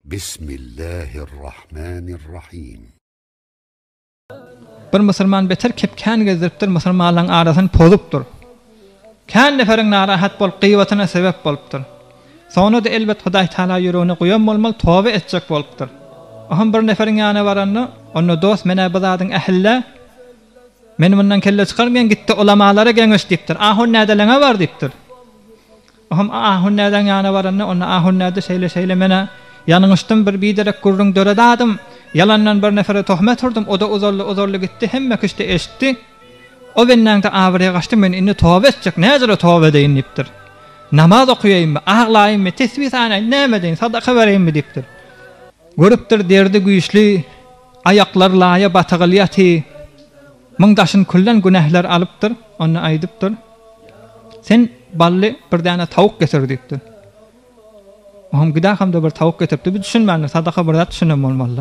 Bismillahirrahmanirrahim. Bir Müslüman beter kepkän gezdiripdir, Müslümanlaryň arasyny pozupdyr. Kän neferiň narahat bolup gıýbatyna sebep bolupdyr. Sonra da elbet Hudaý Taala ýüregine goýan bolmaly, toba etjek bolupdyr. Aham bir neferiň ýanyna baranda, onu dost mene bu zadyň ähille meni bundan kelle çykarmayan gitdi ulamalara geňeş diýipdir. Ahun nädeleňe bar diýipdir. Aham ahun näden ýanyna baranda, onu ahun näde şeýle mene ýanyňyşdan bir biderek gurrun döredadım. Yalandan bir nefere tohmet hurdum. O da uzorlu gitti. Hemme kişte eşti. O benden de avriye kaçtı. Men inni toba etjek. Näzire toba edeýin diýipdir. Namaz okuýaýynmy, aglaýynmy, tesbih sanaýyn, näme deýin, sadaka bereýinmi diýipdir. Görüpdir derdi güýçli, ayaklar laýa batagylýaty. Müňdaşyn kullan günahlar alypdyr. Onu aýdypdyr. Sen bally bir dana tawuk getir diýipdir. Oham gidaham da bir tawuk getirdi. Bir düşünmändir, sadaka bir zat düşünem bolmaly.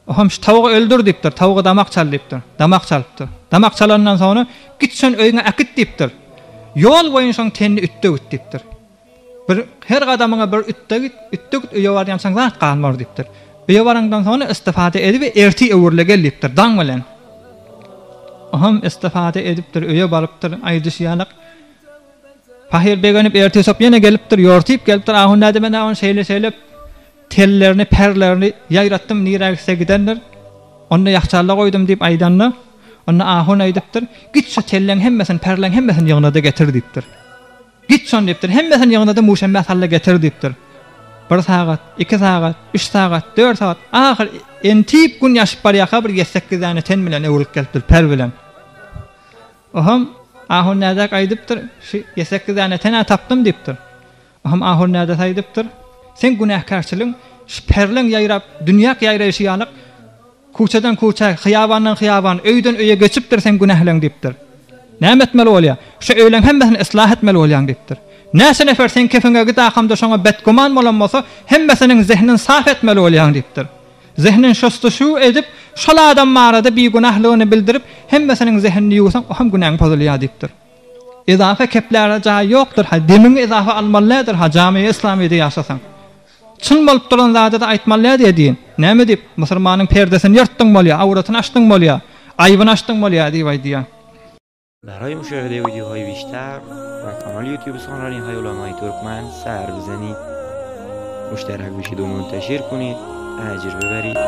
Oham şu tavuğu öldür diýipdir. Tavuğu damak çal diýipdir. Damak çalıpdyr. Damak çalandan sonra git şon öýüňe akit diýipdir. Yol boýun şoň tenni ütde git diýipdir. Bir her gadamyňa bir ütde git öýe barýan şoň zat galmar diýipdir. Öýe barandan sonra istifade edip erti öwürle gel diýipdir. Daň bilen. Oham istifade edipdir, öýe barypdyr, aýdyşýalyk. Pahir begenip erti sop ýene gelipdir, ýortyp gelipdir. Ahun näde men onu şeýle tellerini, perlerini ýaýratdym nirägse gidenler. Onu ýakçalyga goýdum diýip aýdanlar. Onu ahun aýdypdyr. Git şu tellen hemmesini, perlen hemmesini ýygyna da getir diýipdir. Git şon diýipdir. Hemmesini ýygyna da muşamma salla getir diýipdir. 1 sagat, 2 sagat, 3 sagat, 4 sagat. Ahir entip gün ýaşyp barýaka bir 7-8 däne ten bilen öwürlük gelipdir, per bilen. Oham ahun näde aýdypdyr. Şu 7-8 däne ten tapdym diýipdir. Oham ahun näde aýdypdyr. Sen günahkarçylyň şu perlen ýaýrap, dünýä ýaýraýşýalyk kuçadan kuça, hyýabandan hyýaban, öýden öýe geçipdir sen günahlyň diýipdir. Näme etmeli bolýar? Şu öýlen hemmesini islah etmeli bolýan diýipdir. Näse nefer sen kefeňe gidahamda şoňa betguman bolanmasa, hemmesiniň zihnin saf etmeli bolýan diýipdir. Zihnin şostuşu edip, şol adam marada bir günahlygyny bildirip, hemmesiniň zihnini ýuwsaň, o hem günahň pozulýar diýipdir. Izafa keplere jaý ýokdur. Ha demin izafa almalydyr ha jamy islamy ýaşasaň. Çyn bolup duran zady da aýtmaly diýin. Näme diýip musulmanyň perdesini ýırtdyň bolýar, awratyny açdyň bolýar, aýbyny açdyň bolýar diýip aýdýar. برای مشاهده ویدیوهای بیشتر و کانال یوتیوب سخنرانی‌های علمای ترکمن سر بزنید، مشترک بشید و منتشر کنید، اجر ببرید.